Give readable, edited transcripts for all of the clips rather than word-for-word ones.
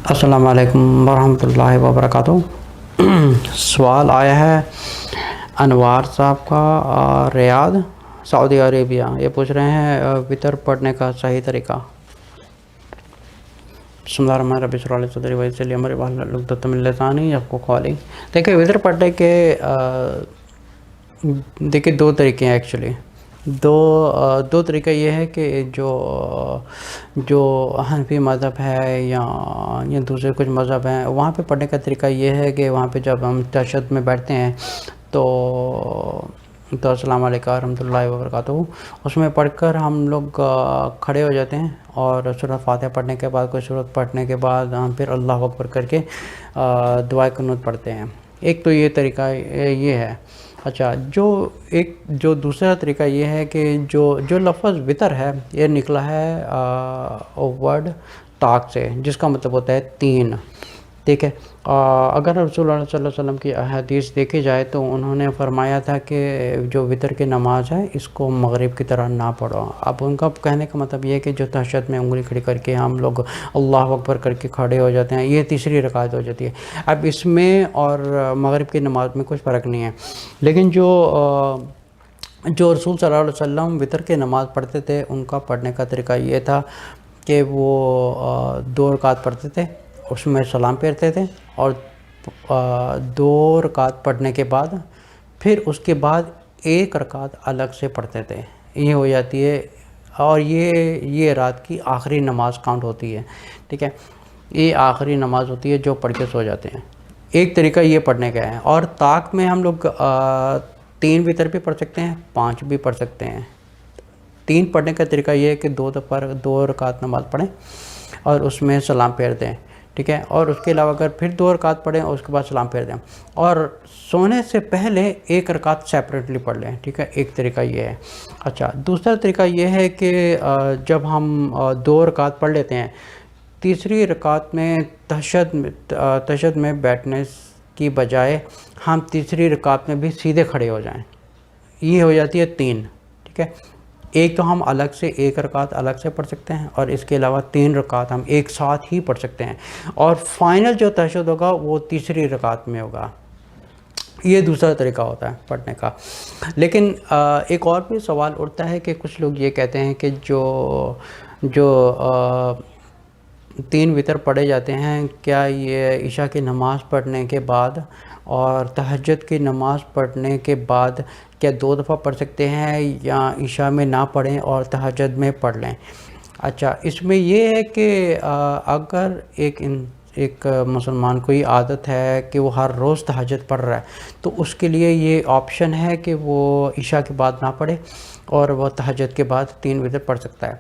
السلام علیکم ورحمۃ اللہ وبرکاتہ۔ سوال آیا ہے انوار صاحب کا، ریاض سعودی عربیہ۔ یہ پوچھ رہے ہیں وطر پڑھنے کا صحیح طریقہ۔ بسم اللہ الرحمن الرحیم، رب اشرح لی صدری ویسر لی امری واحلل عقدۃ من لسانی یفقہوا قولی۔ دیکھیں وطر پڑھنے کے دو طریقے ہیں ایکچولی۔ دو طریقہ یہ ہے کہ جو حنفی مذہب ہے یا دوسرے کچھ مذہب ہیں، وہاں پہ پڑھنے کا طریقہ یہ ہے کہ وہاں پہ جب ہم تشہد میں بیٹھتے ہیں تو السلام علیکم ورحمۃ اللہ وبرکاتہ، اس میں پڑھ کر ہم لوگ کھڑے ہو جاتے ہیں اور سورۃ فاتحہ پڑھنے کے بعد، کوئی سورت پڑھنے کے بعد ہم پھر اللہ اکبر کر کے دعائے قنوت پڑھتے ہیں۔ ایک تو یہ طریقہ یہ ہے۔ اچھا، جو دوسرا طریقہ یہ ہے کہ جو لفظ وطر ہے یہ نکلا ہے ورڈ طاق سے، جس کا مطلب ہوتا ہے تین، ٹھیک ہے۔ اگر رسول اللہ صلی اللہ علیہ وسلم کی احادیث دیکھی جائے تو انہوں نے فرمایا تھا کہ جو وطر کی نماز ہے اس کو مغرب کی طرح نہ پڑھو۔ اب ان کا کہنے کا مطلب یہ ہے کہ جو تہجد میں انگلی کھڑی کر کے ہم لوگ اللہ اکبر کر کے کھڑے ہو جاتے ہیں، یہ تیسری رکعت ہو جاتی ہے۔ اب اس میں اور مغرب کی نماز میں کچھ فرق نہیں ہے، لیکن جو رسول صلی اللہ علیہ وسلم وطر کی نماز پڑھتے تھے ان کا پڑھنے کا طریقہ یہ تھا کہ وہ 2 رکعت پڑھتے تھے، اس میں سلام پھیرتے تھے اور 2 رکعت پڑھنے کے بعد پھر اس کے بعد 1 رکعت الگ سے پڑھتے تھے۔ یہ ہو جاتی ہے، اور یہ رات کی آخری نماز کاؤنٹ ہوتی ہے، ٹھیک ہے۔ یہ آخری نماز ہوتی ہے جو پڑھ کے سو جاتے ہیں۔ ایک طریقہ یہ پڑھنے کا ہے، اور طاق میں ہم لوگ 3 وطر بھی پڑھ سکتے ہیں، 5 بھی پڑھ سکتے ہیں۔ 3 پڑھنے کا طریقہ یہ ہے کہ 2 رکعت نماز پڑھیں اور اس میں سلام پھیر دیں، ٹھیک ہے، اور اس کے علاوہ اگر پھر 2 رکعت پڑھیں اور اس کے بعد سلام پھیر دیں، اور سونے سے پہلے 1 رکعت سیپریٹلی پڑھ لیں، ٹھیک ہے۔ ایک طریقہ یہ ہے۔ اچھا، دوسرا طریقہ یہ ہے کہ جب ہم 2 رکعت پڑھ لیتے ہیں، تیسری رکعت میں تشہد میں بیٹھنے کی بجائے ہم تیسری رکعت میں بھی سیدھے کھڑے ہو جائیں، یہ ہو جاتی ہے 3، ٹھیک ہے۔ ایک تو ہم الگ سے 1 رکعت الگ سے پڑھ سکتے ہیں، اور اس کے علاوہ 3 رکعت ہم ایک ساتھ ہی پڑھ سکتے ہیں، اور فائنل جو تشہد ہوگا وہ تیسری رکعت میں ہوگا۔ یہ دوسرا طریقہ ہوتا ہے پڑھنے کا۔ لیکن ایک اور بھی سوال اٹھتا ہے کہ کچھ لوگ یہ کہتے ہیں کہ جو 3 وطر پڑھے جاتے ہیں، کیا یہ عشاء کی نماز پڑھنے کے بعد اور تہجد کی نماز پڑھنے کے بعد کیا 2 دفعہ پڑھ سکتے ہیں، یا عشاء میں نہ پڑھیں اور تہجد میں پڑھ لیں؟ اچھا، اس میں یہ ہے کہ اگر ایک مسلمان کو یہ عادت ہے کہ وہ ہر روز تہجد پڑھ رہا ہے، تو اس کے لیے یہ آپشن ہے کہ وہ عشاء کے بعد نہ پڑھے اور وہ تہجد کے بعد 3 وطر پڑھ سکتا ہے۔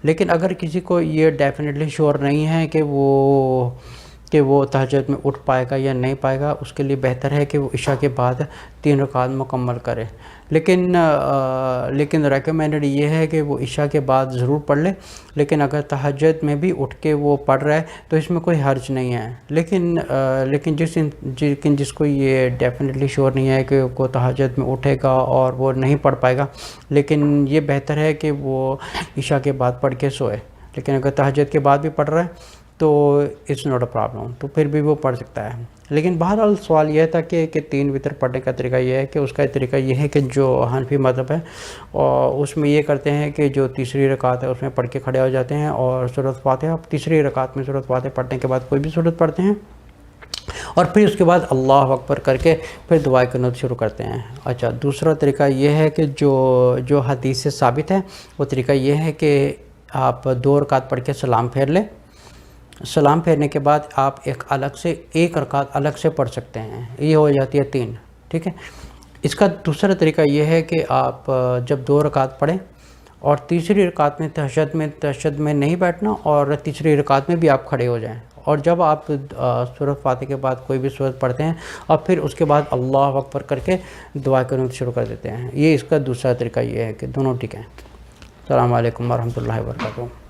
لیکن اگر کسی کو یہ ڈیفینیٹلی شور نہیں ہے کہ وہ تہجد میں اٹھ پائے گا یا نہیں پائے گا، اس کے لیے بہتر ہے کہ وہ عشاء کے بعد 3 رکعت مکمل کرے۔ لیکن ریکمینڈڈ یہ ہے کہ وہ عشاء کے بعد ضرور پڑھ لے، لیکن اگر تہجد میں بھی اٹھ کے وہ پڑھ رہا ہے تو اس میں کوئی حرج نہیں ہے۔ لیکن جس کو یہ ڈیفینیٹلی شور نہیں ہے کہ وہ تہجد میں اٹھے گا اور وہ نہیں پڑھ پائے گا، لیکن یہ بہتر ہے کہ وہ عشاء کے بعد پڑھ کے سوئے۔ لیکن اگر تہجد کے بعد بھی پڑھ رہا ہے تو اٹس ناٹ اے پرابلم، تو پھر بھی وہ پڑھ سکتا ہے۔ لیکن بہرحال سوال یہ تھا کہ 3 وطر پڑھنے کا طریقہ یہ ہے کہ اس کا طریقہ یہ ہے کہ جو حنفی مذہب ہے اور اس میں یہ کرتے ہیں کہ جو تیسری رکعت ہے اس میں پڑھ کے کھڑے ہو جاتے ہیں، اور سورۃ فاتحہ تیسری رکعت میں سورۃ فاتحہ پڑھنے کے بعد کوئی بھی سورت پڑھتے ہیں، اور پھر اس کے بعد اللہ اکبر کر کے پھر دعائے قنوت شروع کرتے ہیں۔ اچھا، دوسرا طریقہ یہ ہے کہ جو حدیث سے ثابت ہے، وہ طریقہ یہ ہے کہ آپ 2 رکعت پڑھ کے سلام پھیر لیں، سلام پھیرنے کے بعد آپ ایک رکعت الگ سے پڑھ سکتے ہیں، یہ ہو جاتی ہے 3، ٹھیک ہے۔ اس کا دوسرا طریقہ یہ ہے کہ آپ جب 2 رکعت پڑھیں اور تیسری رکعت میں تشہد میں نہیں بیٹھنا، اور تیسری رکعت میں بھی آپ کھڑے ہو جائیں، اور جب آپ سورۃ فاتحہ کے بعد کوئی بھی سورت پڑھتے ہیں اور پھر اس کے بعد اللہ اکبر کر کے دعائے قنوت شروع کر دیتے ہیں۔ یہ اس کا دوسرا طریقہ یہ ہے کہ دونوں ٹھیک ہیں۔ السلام علیکم ورحمۃ اللہ وبرکاتہ۔